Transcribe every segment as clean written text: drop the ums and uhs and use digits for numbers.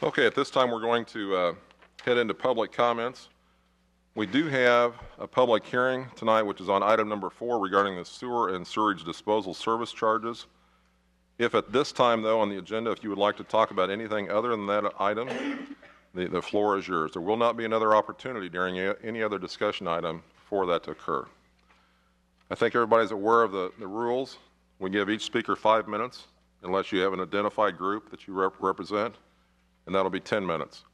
Okay, at this time we're going to head into public comments. We do have a public hearing tonight, which is on item number 4 regarding the sewer and sewage disposal service charges. If at this time, though, on the agenda, if you would like to talk about anything other than that item, the floor is yours. There will not be another opportunity during any other discussion item for that to occur. I think everybody's aware of the rules. We give each speaker 5 minutes, unless you have an identified group that you represent, and that'll be 10 minutes.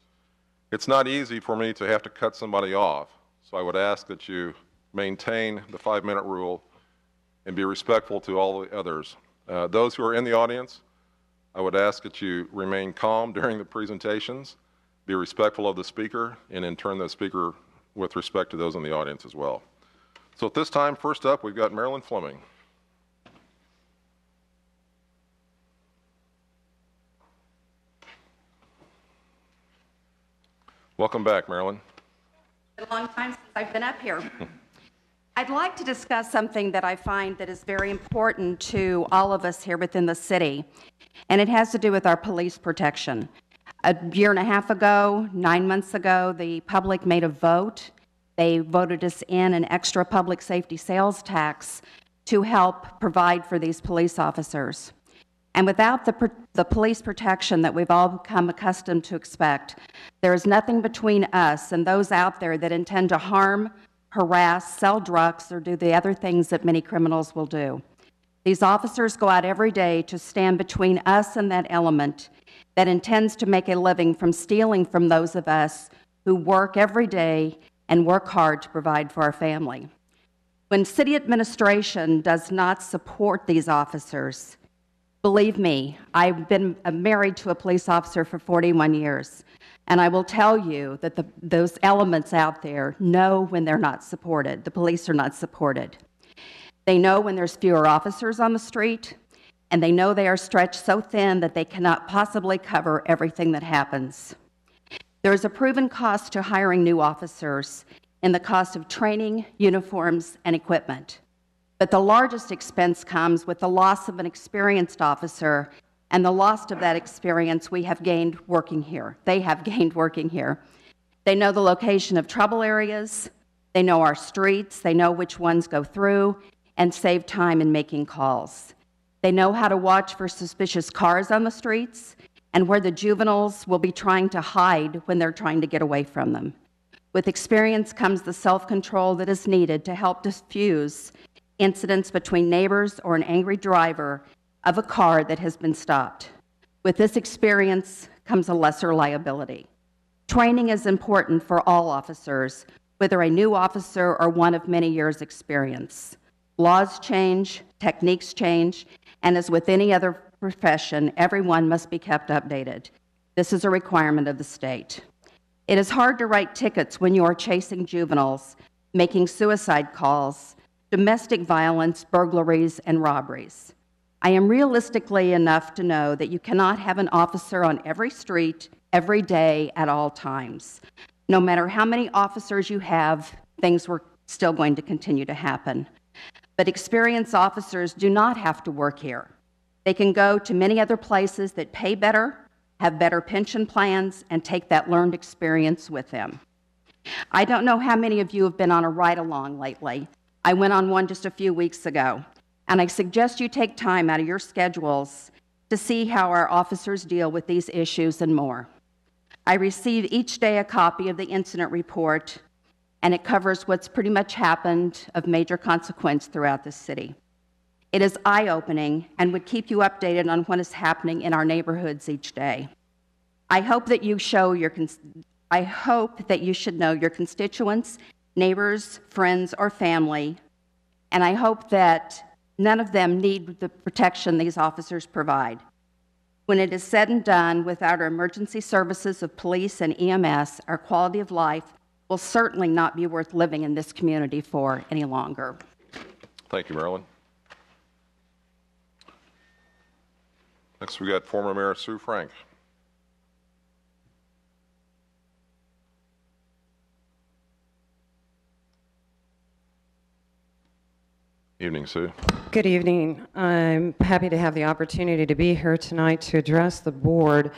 It's not easy for me to have to cut somebody off, so I would ask that you maintain the 5-minute rule and be respectful to all the others. Those who are in the audience, I would ask that you remain calm during the presentations, be respectful of the speaker, and in turn the speaker with respect to those in the audience as well. So at this time, first up, we've got Marilyn Fleming. Welcome back, Marilyn. It's been a long time since I've been up here. I'd like to discuss something that I find that is very important to all of us here within the city, and it has to do with our police protection. A year and a half ago, 9 months ago, the public made a vote. They voted us in an extra public safety sales tax to help provide for these police officers. And without the police protection that we've all become accustomed to expect, there is nothing between us and those out there that intend to harm, harass, sell drugs, or do the other things that many criminals will do. These officers go out every day to stand between us and that element that intends to make a living from stealing from those of us who work every day and work hard to provide for our family. When city administration does not support these officers, believe me, I've been married to a police officer for 41 years, and I will tell you that those elements out there know when they're not supported. The police are not supported. They know when there's fewer officers on the street, and they know they are stretched so thin that they cannot possibly cover everything that happens. There is a proven cost to hiring new officers in the cost of training, uniforms, and equipment. But the largest expense comes with the loss of an experienced officer and the loss of that experience we have gained working here. They have gained working here. They know the location of trouble areas, they know our streets, they know which ones go through, and save time in making calls. They know how to watch for suspicious cars on the streets and where the juveniles will be trying to hide when they're trying to get away from them. With experience comes the self-control that is needed to help diffuse incidents between neighbors or an angry driver of a car that has been stopped. With this experience comes a lesser liability. Training is important for all officers, whether a new officer or one of many years' experience. Laws change, techniques change, and as with any other profession, everyone must be kept updated. This is a requirement of the state. It is hard to write tickets when you are chasing juveniles, making suicide calls, domestic violence, burglaries, and robberies. I am realistically enough to know that you cannot have an officer on every street, every day, at all times. No matter how many officers you have, things were still going to continue to happen. But experienced officers do not have to work here. They can go to many other places that pay better, have better pension plans, and take that learned experience with them. I don't know how many of you have been on a ride-along lately. I went on one just a few weeks ago, and I suggest you take time out of your schedules to see how our officers deal with these issues and more. I receive each day a copy of the incident report, and it covers what's pretty much happened of major consequence throughout the city. It is eye-opening and would keep you updated on what is happening in our neighborhoods each day. I hope that you should know your constituents, neighbors, friends, or family, and I hope that none of them need the protection these officers provide. When it is said and done, without our emergency services of police and EMS, our quality of life will certainly not be worth living in this community for any longer. Thank you, Marilyn. Next, we got former Mayor Sue Frank. Evening, Sue. Good evening. I'm happy to have the opportunity to be here tonight to address the board.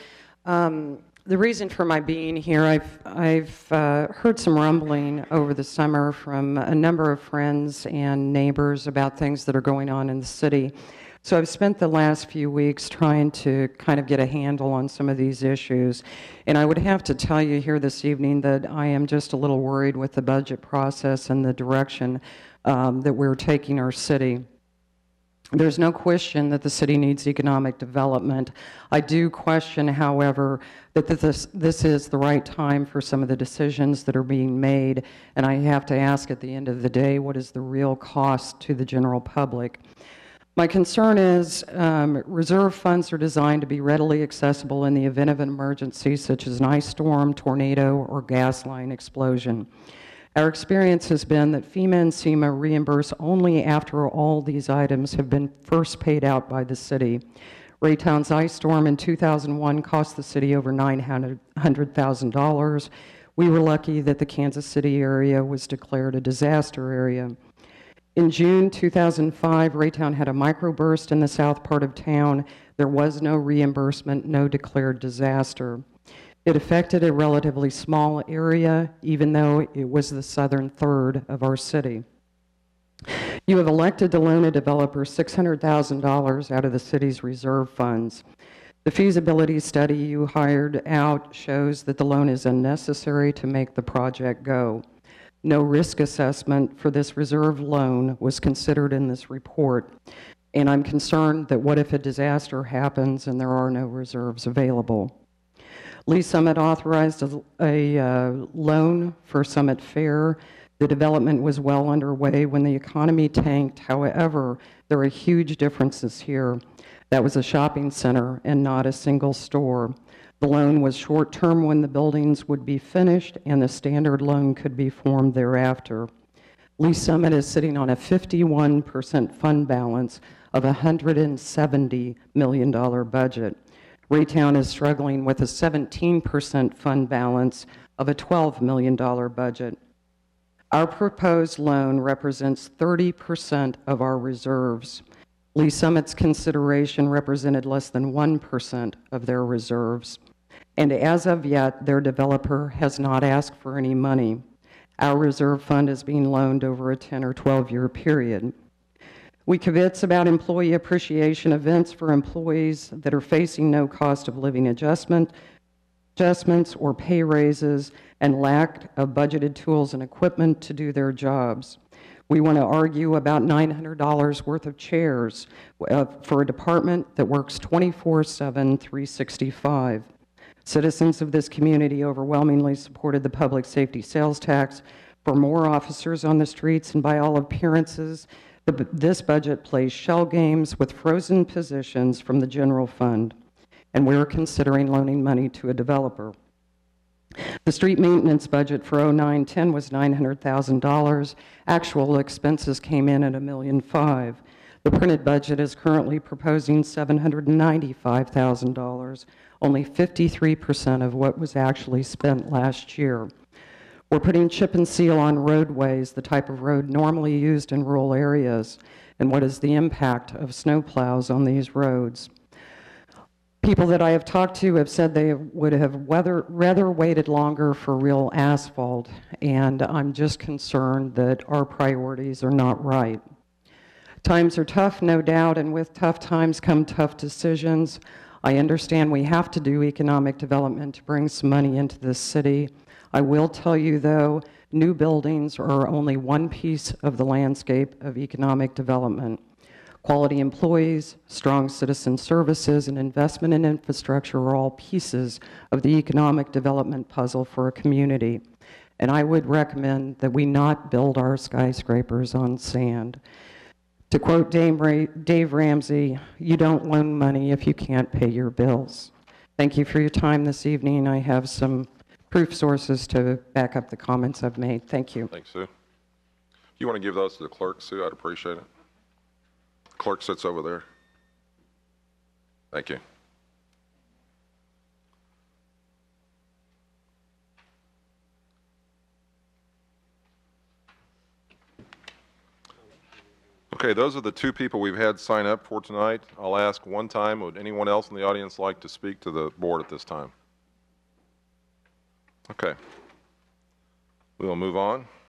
The reason for my being here, I've heard some rumbling over the summer from a number of friends and neighbors about things that are going on in the city. So I've spent the last few weeks trying to kind of get a handle on some of these issues. And I would have to tell you here this evening that I am just a little worried with the budget process and the direction that we're taking our city. There's no question that the city needs economic development. I do question, however, that this is the right time for some of the decisions that are being made, and I have to ask at the end of the day, what is the real cost to the general public? My concern is reserve funds are designed to be readily accessible in the event of an emergency, such as an ice storm, tornado, or gas line explosion. Our experience has been that FEMA and SEMA reimburse only after all these items have been first paid out by the city. Raytown's ice storm in 2001 cost the city over $900,000. We were lucky that the Kansas City area was declared a disaster area. In June 2005, Raytown had a microburst in the south part of town. There was no reimbursement, no declared disaster. It affected a relatively small area, even though it was the southern third of our city. You have elected to loan a developer $600,000 out of the city's reserve funds. The feasibility study you hired out shows that the loan is unnecessary to make the project go. No risk assessment for this reserve loan was considered in this report, and I'm concerned that what if a disaster happens and there are no reserves available? Lee Summit authorized a loan for Summit Fair. The development was well underway when the economy tanked. However, there are huge differences here. That was a shopping center and not a single store. The loan was short-term when the buildings would be finished, and the standard loan could be formed thereafter. Lee Summit is sitting on a 51% fund balance of a $170 million budget. Raytown is struggling with a 17% fund balance of a $12 million budget. Our proposed loan represents 30% of our reserves. Lee Summit's consideration represented less than 1% of their reserves. And as of yet, their developer has not asked for any money. Our reserve fund is being loaned over a 10 or 12-year period. We kvetz about employee appreciation events for employees that are facing no cost of living adjustments or pay raises and lack of budgeted tools and equipment to do their jobs. We want to argue about $900 worth of chairs for a department that works 24/7, 365. Citizens of this community overwhelmingly supported the public safety sales tax for more officers on the streets, and by all appearances, this budget plays shell games with frozen positions from the general fund, and we're considering loaning money to a developer. The street maintenance budget for 09-10 was $900,000. Actual expenses came in at $1.5 million. The printed budget is currently proposing $795,000, only 53% of what was actually spent last year. We're putting chip and seal on roadways, the type of road normally used in rural areas, and what is the impact of snowplows on these roads. People that I have talked to have said they would have rather waited longer for real asphalt, and I'm just concerned that our priorities are not right. Times are tough, no doubt, and with tough times come tough decisions. I understand we have to do economic development to bring some money into this city. I will tell you, though, new buildings are only one piece of the landscape of economic development. Quality employees, strong citizen services, and investment in infrastructure are all pieces of the economic development puzzle for a community. And I would recommend that we not build our skyscrapers on sand. To quote Dave Ramsey, you don't loan money if you can't pay your bills. Thank you for your time this evening. I have some proof sources to back up the comments I've made. Thank you. Thanks, Sue. If you want to give those to the clerk, Sue, I'd appreciate it. Clerk sits over there. Thank you. Okay, those are the two people we've had sign up for tonight. I'll ask one time, would anyone else in the audience like to speak to the board at this time? Okay. We will move on.